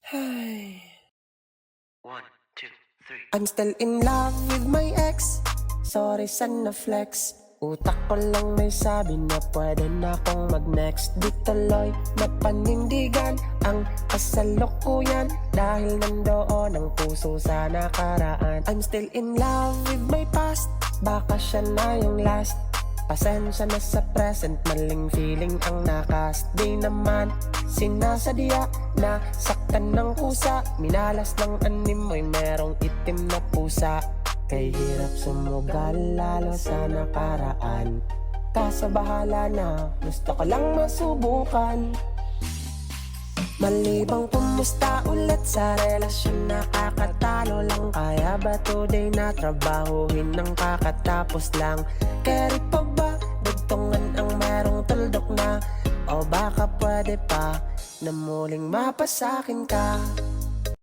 Ay. 1, 2, 3. I'm still in love with my ex. Sorry sa na-flex. Utak ko lang may sabi na pwede na akong mag-next. Di tuloy napanindigan ang kasalukuyan dahil nandoon ang puso sa nakaraan. I'm still in love with my past. Baka siya na yung last. Pasensya na sa present, maling feeling ang nakas. Di naman sinasadya na saktan ng kusa. Minalas ng animoy merong itim na pusa. Kay hirap sumugal lalo sa nakaraan. Kaso bahala na, gusto ko lang masubukan. Malibang kumusta ulit sa relasyon, nakakatalo lang. Kaya ba today na trabahuhin ng kakatapos lang? Carry pa ba? Dugtungan ang merong tuldok na? O baka pwede pa na muling mapasakin ka?